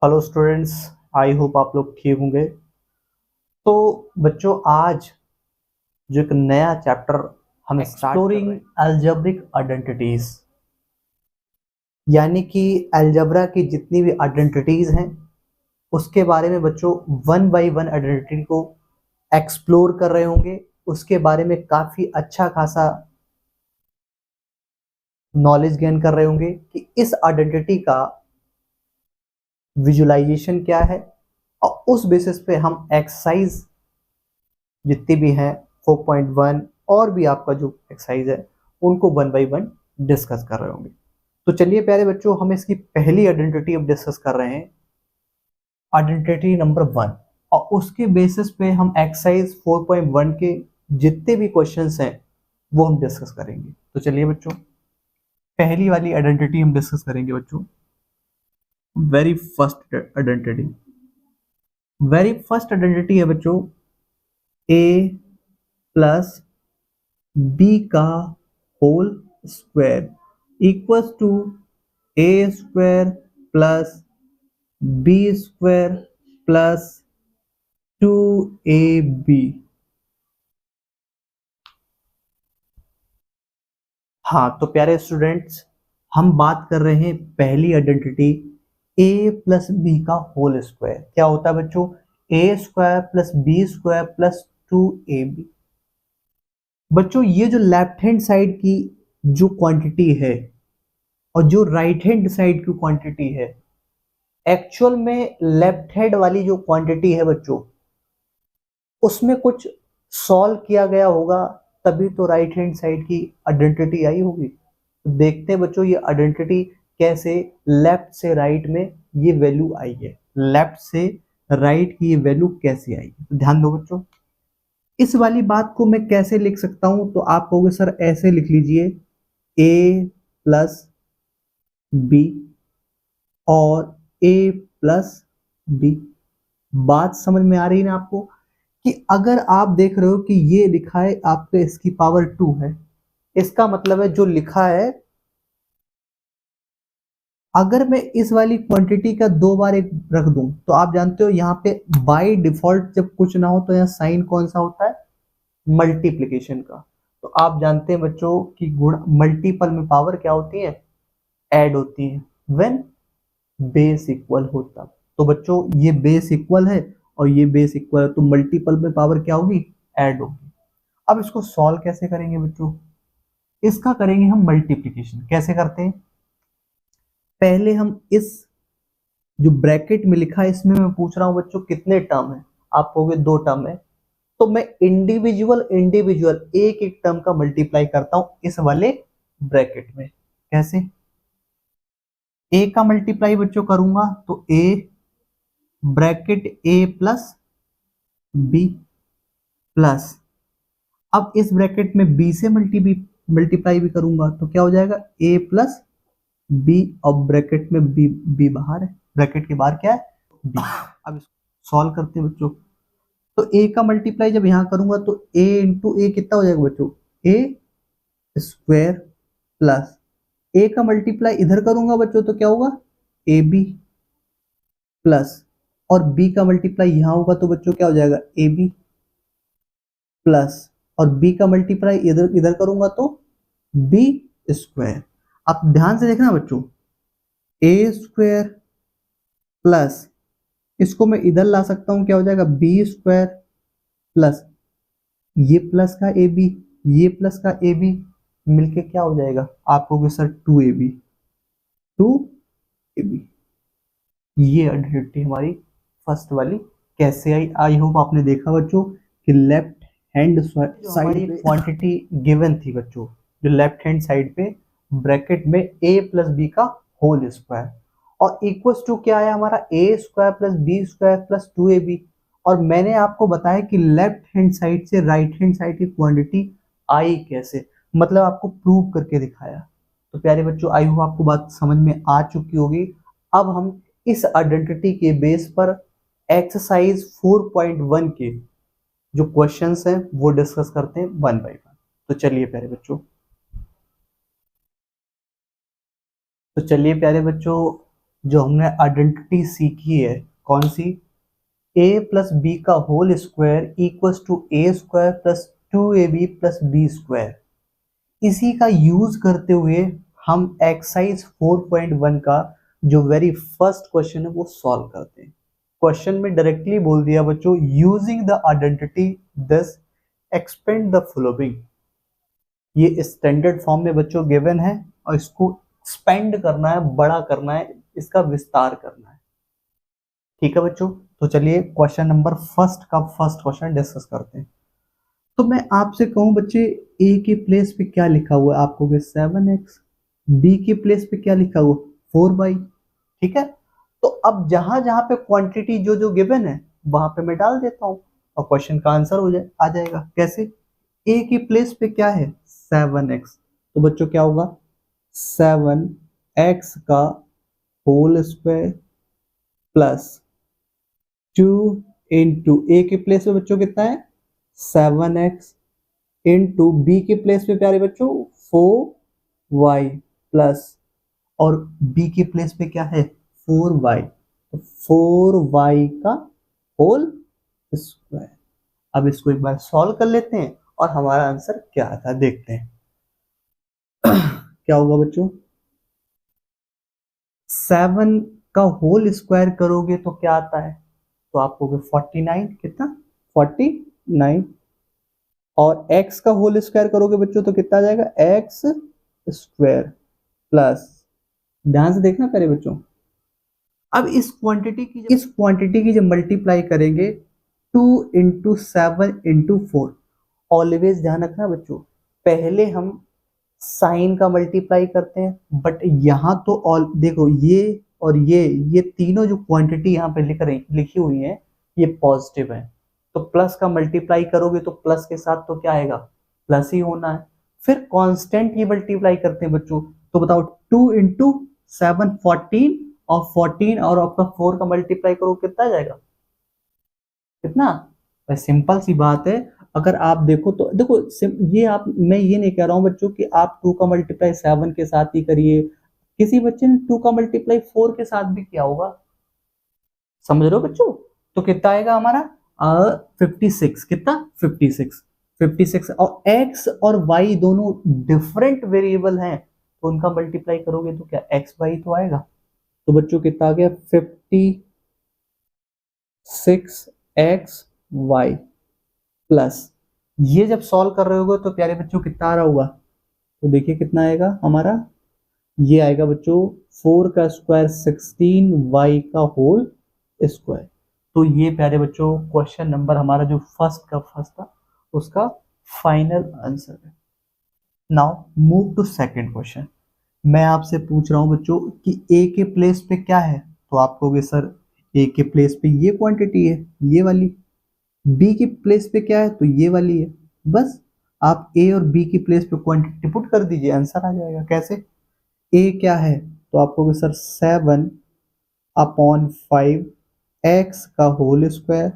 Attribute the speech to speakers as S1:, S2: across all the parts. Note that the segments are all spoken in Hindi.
S1: हेलो स्टूडेंट्स, आई होप आप लोग ठीक होंगे। तो बच्चों, आज जो एक नया चैप्टर हम एक्सप्लोरिंग अलजेब्रिक आइडेंटिटीज, यानी कि अलजेब्रा की जितनी भी आइडेंटिटीज हैं उसके बारे में बच्चों वन बाय वन आइडेंटिटी को एक्सप्लोर कर रहे होंगे। उसके बारे में काफ़ी अच्छा खासा नॉलेज गेन कर रहे होंगे कि इस आइडेंटिटी का विजुअलाइजेशन क्या है, और उस बेसिस पे हम एक्सरसाइज जितनी भी हैं 4.1 और भी आपका जो एक्सरसाइज है उनको वन बाय वन डिस्कस कर रहे होंगे। तो चलिए प्यारे बच्चों, हम इसकी पहली आइडेंटिटी अब डिस्कस कर रहे हैं, आइडेंटिटी नंबर 1, और उसके बेसिस पे हम एक्सरसाइज 4.1 के जितने भी क्वेश्चंस हैं वो हम डिस्कस करेंगे। तो चलिए बच्चों, पहली वाली आइडेंटिटी हम डिस्कस करेंगे बच्चों। वेरी फर्स्ट आइडेंटिटी है बच्चों a प्लस b का whole square equals to a square plus b square plus 2ab। हाँ, तो प्यारे स्टूडेंट्स, हम बात कर रहे हैं पहली आइडेंटिटी a प्लस बी का होल स्क्वायर। क्या होता है बच्चों? a square plus B square plus 2ab। बच्चों, ये जो लेफ्ट हैंड साइड की जो क्वांटिटी है और जो राइट हैंड साइड की क्वांटिटी है, एक्चुअल में लेफ्ट हैंड वाली जो क्वांटिटी है बच्चों उसमें कुछ सॉल्व किया गया होगा, तभी तो राइट हैंड साइड की आइडेंटिटी आई होगी। तो देखते हैं बच्चों ये आइडेंटिटी कैसे लेफ्ट से राइट में ये वैल्यू आई है, लेफ्ट से राइट की ये वैल्यू कैसे आई है। तो ध्यान दो बच्चों, इस वाली बात को मैं कैसे लिख सकता हूं, तो आप कहोगे सर ऐसे लिख लीजिए a प्लस बी और a प्लस बी। बात समझ में आ रही है ना आपको कि अगर आप देख रहे हो कि ये लिखा है आपके इसकी पावर 2 है, इसका मतलब है जो लिखा है, अगर मैं इस वाली क्वांटिटी का दो बार एक रख दूं तो आप जानते हो यहाँ पे बाय डिफॉल्ट जब कुछ ना हो तो यहाँ साइन कौन सा होता है? मल्टीप्लिकेशन का। तो आप जानते हैं बच्चों कि गुण मल्टीपल में पावर क्या होती है? ऐड होती है व्हेन बेस इक्वल होता। तो बच्चों ये बेस इक्वल है और ये बेस इक्वल है, तो मल्टीपल में पावर क्या होगी? ऐड होगी। अब इसको सॉल्व कैसे करेंगे बच्चों? इसका करेंगे हम मल्टीप्लिकेशन। कैसे करते हैं? पहले हम इस जो ब्रैकेट में लिखा है इसमें मैं पूछ रहा हूं बच्चों कितने टर्म है, आप कहोगे 2 टर्म है, तो मैं इंडिविजुअल इंडिविजुअल एक एक टर्म का मल्टीप्लाई करता हूं इस वाले ब्रैकेट में। कैसे? ए का मल्टीप्लाई बच्चों करूंगा तो A bracket A plus B plus, अब इस ब्रैकेट में बी से मल्टीप्लाई भी करूंगा तो क्या हो जाएगा? ए प्लस बी, और ब्रैकेट में बी, बी बाहर है, ब्रैकेट के बाहर क्या है? बी। अब इसको सॉल्व करते हैं बच्चों, तो ए का मल्टीप्लाई जब यहां करूंगा तो ए इंटू ए कितना हो जाएगा बच्चों? ए स्क्वायर प्लस ए का मल्टीप्लाई इधर करूंगा बच्चों तो क्या होगा? ए बी प्लस, और बी का मल्टीप्लाई यहां होगा तो बच्चों क्या हो जाएगा? ए बी प्लस, और बी का मल्टीप्लाई इधर इधर करूंगा तो बी स्क्वायर। आप ध्यान से देखना बच्चों, ए स्क्वायर प्लस, इसको मैं इधर ला सकता हूं, क्या हो जाएगा? बी स्क्वायर प्लस ये प्लस का ए बी, ये प्लस का ए बी मिलके क्या हो जाएगा? आप कहोगे सर 2ab, 2ab। ये आइडेंटिटी हमारी फर्स्ट वाली कैसे आई? आई होप आपने देखा बच्चों कि left hand side quantity given थी बच्चों, जो लेफ्ट हैंड साइड पे ब्रैकेट में a प्लस बी का होल स्क्वायर, और इक्वल्स टू क्या आया हमारा? a square plus B square plus 2ab। और मैंने आपको बताया कि लेफ्ट हैंड साइड से राइट हैंड साइड की क्वांटिटी आई कैसे, मतलब आपको प्रूव करके दिखाया। तो प्यारे बच्चों, आई होप आपको बात समझ में आ चुकी होगी। अब हम इस आइडेंटिटी के बेस पर एक्सरसाइज 4.1 के जो क्वेश्चंस हैं वो डिस्कस करते हैं वन बाय वन। तो चलिए प्यारे बच्चों, जो हमने आइडेंटिटी सीखी है, कौन सी, a प्लस बी का whole square equals to a square plus 2ab plus B square, इसी का यूज करते हुए हम एक्सरसाइज 4.1 का जो वेरी फर्स्ट क्वेश्चन है वो सॉल्व करते हैं। क्वेश्चन में डायरेक्टली बोल दिया बच्चों, using the identity this expand the following. ये स्टैंडर्ड फॉर्म में बच्चों गिवन है और इसको एक्सपेंड करना है, बड़ा करना है, इसका विस्तार करना है। ठीक है बच्चों, तो चलिए क्वेश्चन नंबर फर्स्ट का फर्स्ट क्वेश्चन डिस्कस करते हैं। तो मैं आपसे कहूं बच्चे, ए के प्लेस पे क्या लिखा हुआ है, आपको 7x, बी के प्लेस पे क्या लिखा हुआ 4y। ठीक है, तो अब जहां जहां पे क्वांटिटी जो जो गिवन है वहां पे मैं डाल देता हूं और क्वेश्चन का आंसर हो जाए आ जाएगा। कैसे, ए के प्लेस पे क्या है 7x, तो बच्चों क्या होगा 7x का होल स्क्वायर प्लस 2 इंटू ए के प्लेस पे बच्चों कितना है 7x इंटू बी के प्लेस पे प्यारे बच्चों 4y प्लस, और बी के प्लेस पे क्या है 4y, तो 4y का होल स्क्वायर। अब इसको एक बार सॉल्व कर लेते हैं और हमारा आंसर क्या आता है देखते हैं। क्या होगा बच्चों, 7 का होल स्क्वायर करोगे तो क्या आता है, तो आपको 49, कितना 49, और x का होल स्क्वायर करोगे बच्चों तो कितना आ जाएगा x स्क्वायर प्लस, ध्यान से देखना पहले बच्चों, अब इस क्वांटिटी की जब मल्टीप्लाई करेंगे 2 इंटू 7 इंटू 4, ऑलवेज ध्यान रखना बच्चों, पहले हम साइन का मल्टीप्लाई करते हैं, बट यहाँ तो ऑल देखो ये और ये तीनों जो क्वांटिटी यहाँ पे लिखी हुई है ये पॉजिटिव है, तो प्लस का मल्टीप्लाई करोगे तो प्लस के साथ तो क्या आएगा प्लस ही होना है। फिर कांस्टेंट ये मल्टीप्लाई करते हैं बच्चों, तो बताओ 2 इंटू 7 14, और 14 और आपका 4 का मल्टीप्लाई करो कितना आ जाएगा, कितना, सिंपल सी बात है। अगर आप देखो तो देखो ये आप, मैं ये नहीं कह रहा हूं बच्चों कि आप 2 का मल्टीप्लाई 7 के साथ ही करिए, किसी बच्चे ने 2 का मल्टीप्लाई 4 के साथ भी किया होगा, समझ रहे हो बच्चों, तो कितना आएगा हमारा 56, कितना 56 और x और y दोनों डिफरेंट वेरिएबल हैं, तो उनका मल्टीप्लाई करोगे तो क्या x y तो आएगा, तो बच्चों कितना आ गया 56x y प्लस, ये जब सॉल्व कर रहे होगे तो प्यारे बच्चों कितना आ रहा होगा, तो देखिए कितना आएगा हमारा, ये आएगा बच्चों 4 का स्क्वायर 16 y का होल स्क्वायर। तो ये प्यारे बच्चों क्वेश्चन नंबर हमारा जो फर्स्ट का फर्स्ट था उसका फाइनल आंसर है। Now move to second question. मैं आपसे पूछ रहा हूं बच्चों कि ए के प्लेस पे क्या है, तो आप कहोगे सर ए के प्लेस पे ये क्वांटिटी है ये वाली, बी की प्लेस पे क्या है तो ये वाली है, बस आप ए और बी की प्लेस पे क्वांटिटी पुट कर दीजिए आंसर आ जाएगा। कैसे, ए क्या है तो आप कहोगे सर 7/5 एक्स का whole square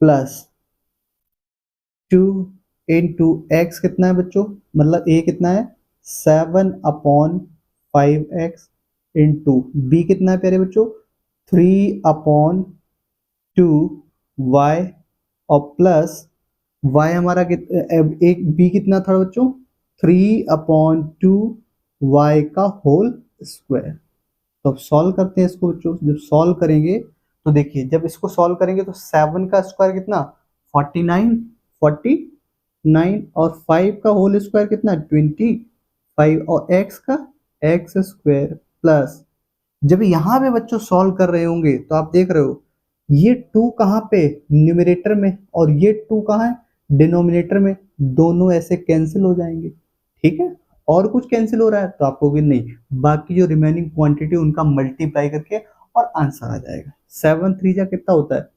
S1: plus 2 into x कितना है बच्चों, मतलब ए कितना है 7/5x इंटू बी कितना है प्यारे बच्चों 3/2y, और प्लस y हमारा एक बी कितना था बच्चों 3/2y का होल स्क्वायर। तो अब सॉल्व करते हैं इसको बच्चों, जब सॉल्व करेंगे तो देखिए, जब इसको सॉल्व करेंगे तो 7 का स्क्वायर कितना 49 और 5 का होल स्क्वायर कितना 25, और x का x स्क्वायर प्लस, जब यहाँ पे बच्चों सॉल्व कर रहे होंगे तो आप देख रहे हो ये 2 कहाँ पे न्यूमरेटर में और ये 2 कहाँ है डिनोमिनेटर में, दोनों ऐसे कैंसिल हो जाएंगे। ठीक है, और कुछ कैंसिल हो रहा है तो आप कहोगे नहीं, बाकी जो रिमेनिंग क्वांटिटी उनका मल्टीप्लाई करके और आंसर आ जाएगा। 7 3 जा कितना होता है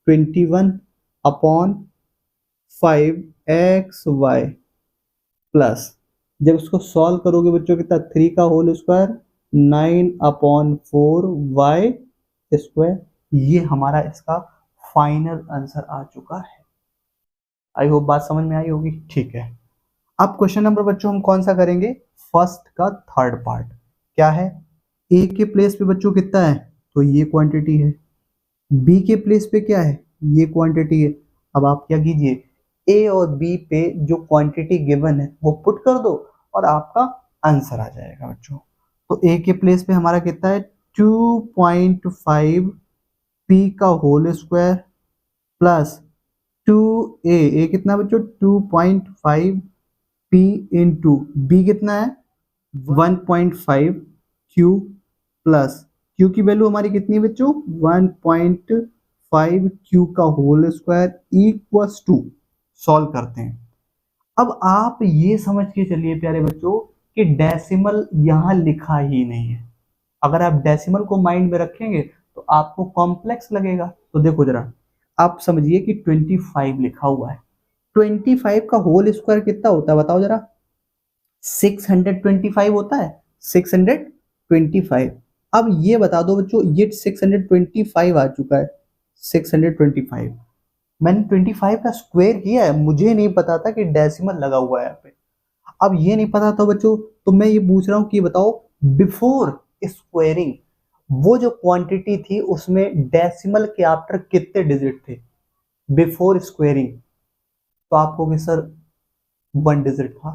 S1: 21/5xy प्लस, जब इसको सॉल्व करोगे बच्चों कितना 3 का होल स्क्वायर 9/4y स्क्वायर, ये हमारा इसका फाइनल आंसर आ चुका है। आई होप बात समझ में आई होगी। ठीक है, अब क्वेश्चन नंबर बच्चों हम कौन सा करेंगे, फर्स्ट का थर्ड पार्ट क्या है, ए के प्लेस पे बच्चों कितना है, तो ये क्वांटिटी है। बी के प्लेस पे क्या है, ये क्वांटिटी है। अब आप क्या कीजिए, ए और बी पे जो क्वांटिटी गिवन है वो पुट कर दो और आपका आंसर आ जाएगा बच्चों। तो ए के प्लेस पे हमारा कितना है, 2.5 पी का होल स्क्वायर प्लस 2 ए कितना बच्चों, 2.5 पी इंटू बी कितना है 1.5 क्यू प्लस क्यू की वैल्यू हमारी कितनी है बच्चों, 1.5 क्यू का whole square equals to, solve करते हैं। अब आप ये समझ के चलिए प्यारे बच्चों कि डेसिमल यहां लिखा ही नहीं है। अगर आप डेसिमल को माइंड में रखेंगे तो आपको कॉम्प्लेक्स लगेगा। तो देखो जरा, आप समझिए कि 25 लिखा हुआ है, 25 का होल स्क्वायर कितना होता है बताओ जरा, 625 होता है, 625। अब ये बता दो बच्चों, ये 625 आ चुका है, 625 मैंने 25 का स्क्वायर किया है, मुझे नहीं पता था कि डेसिमल लगा हुआ है यहाँ पे। अब ये नहीं पता था बच्चों, तो मैं ये पूछ रहा हूँ कि बताओ बिफोर स्क्वायरिंग वो जो क्वांटिटी थी उसमें डेसिमल के आफ्टर कितने डिजिट थे बिफोर स्क्वायरिंग, तो आप कहोगे सर 1 डिजिट था।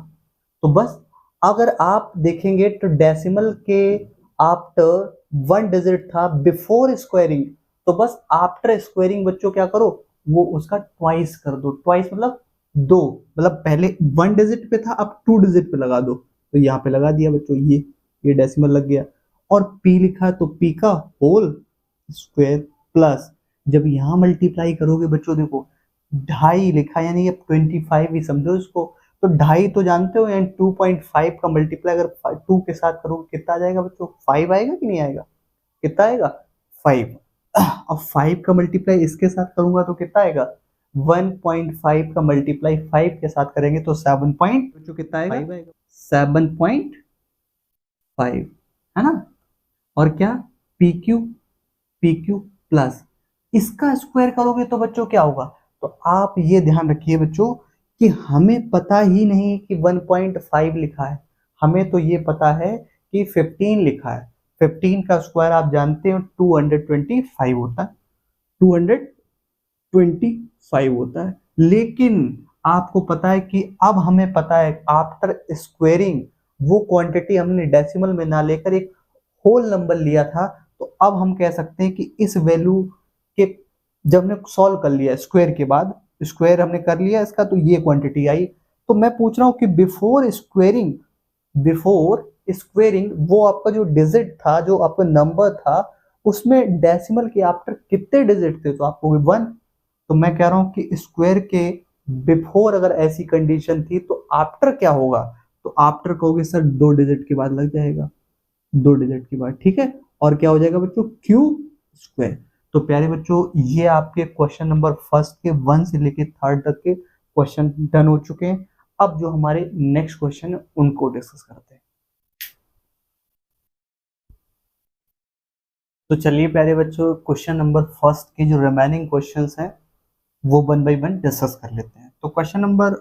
S1: तो बस अगर आप देखेंगे तो डेसिमल के आफ्टर 1 डिजिट था बिफोर स्क्वायरिंग, तो बस आफ्टर स्क्वायरिंग बच्चों क्या करो, वो उसका ट्वाइस कर दो। ट्वाइस मतलब दो, मतलब पहले 1 डिजिट पे था अब 2 डिजिट पे लगा दो। तो यहाँ पे लगा दिया बच्चों, ये डेसिमल लग गया। और p लिखा है तो p का होल स्क्वायर प्लस, जब यहाँ मल्टीप्लाई करोगे बच्चों देखो 2.5 लिखा है, यानी अब 25 ही समझो इसको। तो 2.5 तो जानते हो, यानी 2.5 का मल्टीप्लाई अगर 2 के साथ करोगे कितना आ जाएगा बच्चों, 5 आएगा कि नहीं आएगा, कितना आएगा 5। अब 5 का मल्टीप्लाई इसके साथ करूंगा तो कितना आएगा, 1.5 का मल्टीप्लाई 5 के साथ करेंगे तो 7 पॉइंट बच्चों कितना आएगा, 7.5 है ना। और क्या, PQ प्लस इसका स्क्वायर करोगे तो बच्चों क्या होगा। तो आप ये ध्यान रखिए बच्चों कि हमें पता ही नहीं कि 1.5 लिखा है, हमें तो ये पता है कि 15 लिखा है। 15 का स्क्वायर आप जानते हो 225 होता है, 225 होता है। लेकिन आपको पता है कि अब हमें पता है आफ्टर स्क्वेयरिंग वो क्वांटिटी हमने डेसिमल में ना लेकर एक होल नंबर लिया था। तो अब हम कह सकते हैं कि इस वैल्यू के, जब हमने सॉल्व कर लिया स्क्वायर के बाद, स्क्वायर हमने कर लिया इसका तो ये क्वांटिटी आई। तो मैं पूछ रहा हूँ कि बिफोर स्क्वेयरिंग वो आपका जो डिजिट था, जो आपका नंबर था, उसमें डेसिमल के आफ्टर कितने डिजिट थे, तो आपको 1। तो मैं कह रहा हूं कि स्क्वायर के बिफोर अगर ऐसी कंडीशन थी तो आफ्टर क्या होगा, तो आफ्टर कहोगे सर 2 डिजिट के बाद लग जाएगा, 2 डिजिट के बाद, ठीक है। और क्या हो जाएगा बच्चों, क्यू स्क्वायर। तो प्यारे बच्चों ये आपके क्वेश्चन नंबर फर्स्ट के 1 से लेके 3 तक के क्वेश्चन डन हो चुके हैं। अब जो हमारे नेक्स्ट क्वेश्चन है उनको डिस्कस करते हैं। तो चलिए प्यारे बच्चों क्वेश्चन नंबर फर्स्ट के जो रिमेनिंग क्वेश्चंस हैं वो 1 बाय 1 डिस्कस कर लेते हैं। तो क्वेश्चन नंबर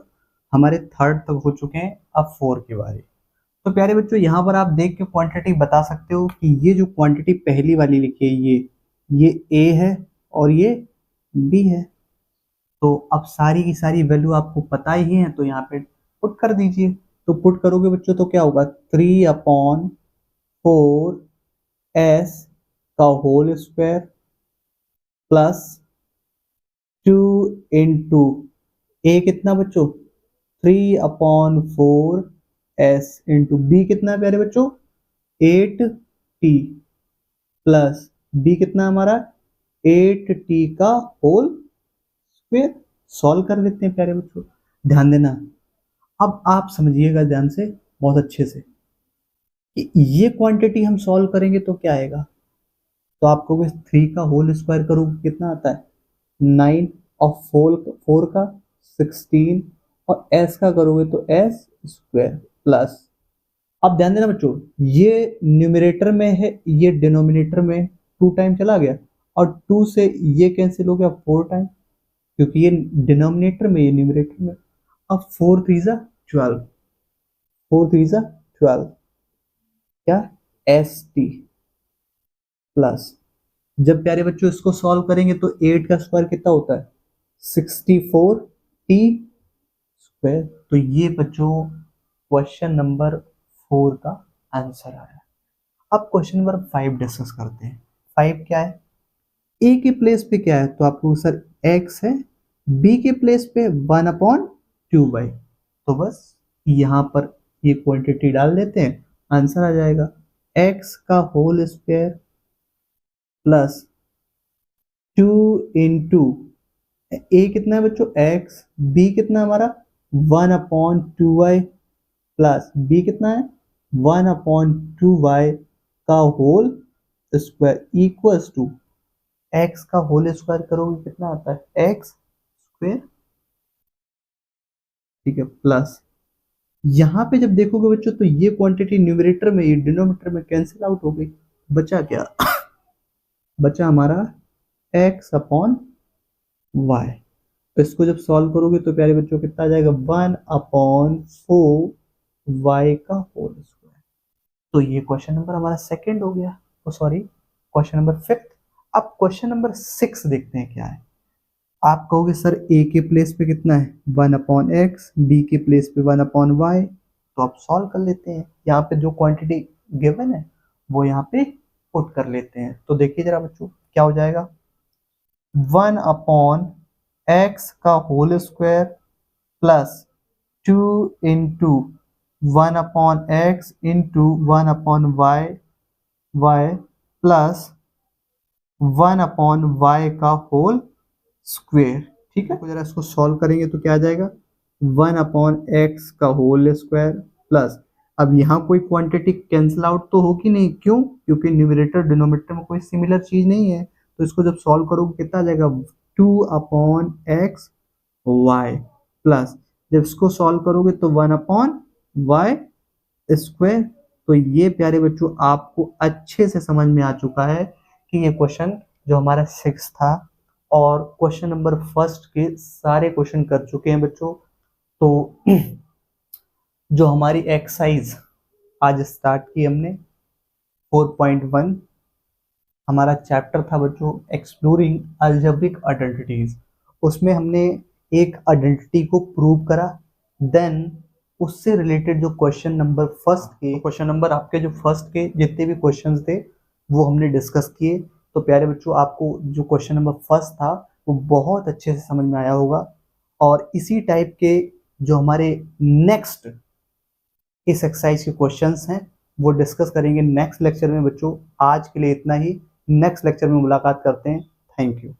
S1: हमारे 3 तक हो चुके हैं, अब 4 की बारी। तो प्यारे बच्चों यहाँ पर आप देख के क्वांटिटी बता सकते हो कि ये जो क्वांटिटी पहली वाली लिखी है ये ए है और ये बी है। तो अब सारी की सारी वैल्यू आपको पता ही है, तो यहाँ पे पुट कर दीजिए। तो पुट करोगे बच्चों तो क्या होगा, 3/4 S का होल स्क्वायर प्लस 2 इंटू ए कितना बच्चों, 3/4 S इंटू बी कितना है प्यारे बच्चों, 8T प्लस बी कितना हमारा 8T का होल स्क्वायर। सॉल्व कर लेते हैं प्यारे बच्चों, ध्यान देना। अब आप समझिएगा ध्यान से, बहुत अच्छे से, कि ये क्वांटिटी हम सॉल्व करेंगे तो क्या आएगा। तो आपको 3 का होल स्क्वायर करोगे कितना आता है 9, और 4 का 16, और s का करोगे तो s स्क्वायर प्लस। अब ध्यान देना बच्चों, ये न्यूमरेटर में है, ये डिनोमिनेटर में 2 टाइम चला गया, और 2 से ये कैंसिल हो गया 4 टाइम, क्योंकि ये डिनोमिनेटर में ये न्यूमरेटर में। अब 4 3 12, 4 3 12 क्या, ST प्लस जब प्यारे बच्चों इसको सॉल्व करेंगे तो 8 का स्क्वायर कितना होता है 64t स्क्वायर। तो ये बच्चों क्वेश्चन नंबर 4 का आंसर आया। अब क्वेश्चन नंबर 5 डिस्कस करते हैं। 5 क्या है, ए के प्लेस पे क्या है, तो आपको सर x है, बी के प्लेस पे 1/2y, तो बस यहाँ पर ये क्वांटिटी डाल देते हैं, आंसर आ जाएगा x का होल स्क्वायर प्लस 2 इंटू ए कितना है बच्चों x, बी कितना है हमारा 1/2y प्लस बी कितना है 1/2y का whole square equals to x का होल स्क्वायर करोगे कितना आता है x स्क्वायर, ठीक है, प्लस यहाँ पे जब देखोगे बच्चों तो ये क्वांटिटी न्यूमरेटर में ये डिनोमिनेटर में कैंसिल आउट हो गई, बचा क्या बचा हमारा x/y। इसको जब सॉल्व करोगे तो प्यारे बच्चों कितना आ जाएगा 1/4y का होल स्क्वायर। तो ये क्वेश्चन नंबर हमारा सेकंड हो गया, तो सॉरी क्वेश्चन नंबर 5। अब क्वेश्चन नंबर 6 देखते हैं क्या है। आप कहोगे सर ए के प्लेस पे कितना है 1/x, बी के प्लेस पे 1/y, तो आप सॉल्व कर लेते हैं, यहाँ पे जो क्वांटिटी गिवन है वो यहाँ पे पुट कर लेते हैं। तो देखिए जरा बच्चों क्या हो जाएगा 1/x का whole square plus 2 into 1/x into 1/y plus 1/y का होल स्क्वायर, ठीक है। जरा इसको सॉल्व करेंगे तो क्या आ जाएगा 1/x का होल स्क्वायर प्लस, अब यहाँ कोई क्वांटिटी कैंसिल आउट तो होगी नहीं, क्यों, क्योंकि न्यूमरेटर डिनोमिनेटर में कोई सिमिलर चीज नहीं है। तो इसको जब सॉल्व करोगे कितना आ जाएगा 2/x y प्लस जब इसको सॉल्व करोगे तो 1/y स्क्वायर। तो ये प्यारे बच्चों आपको अच्छे से समझ में आ चुका है कि ये क्वेश्चन जो हमारा 6 था, और क्वेश्चन नंबर फर्स्ट के सारे क्वेश्चन कर चुके हैं बच्चों। तो जो हमारी एक्सरसाइज आज स्टार्ट की हमने 4.1 हमारा चैप्टर था बच्चों एक्सप्लोरिंग अलजेब्रिक आइडेंटिटीज, उसमें हमने एक आइडेंटिटी को प्रूव करा, देन उससे रिलेटेड जो क्वेश्चन नंबर फर्स्ट के क्वेश्चन नंबर आपके जो फर्स्ट के जितने भी क्वेश्चंस थे वो हमने डिस्कस किए। तो प्यारे बच्चों आपको जो क्वेश्चन नंबर फर्स्ट था वो बहुत अच्छे से समझ में आया होगा, और इसी टाइप के जो हमारे नेक्स्ट इस एक्सरसाइज के क्वेश्चंस हैं वो डिस्कस करेंगे नेक्स्ट लेक्चर में बच्चों। आज के लिए इतना ही, नेक्स्ट लेक्चर में मुलाकात करते हैं। Thank you.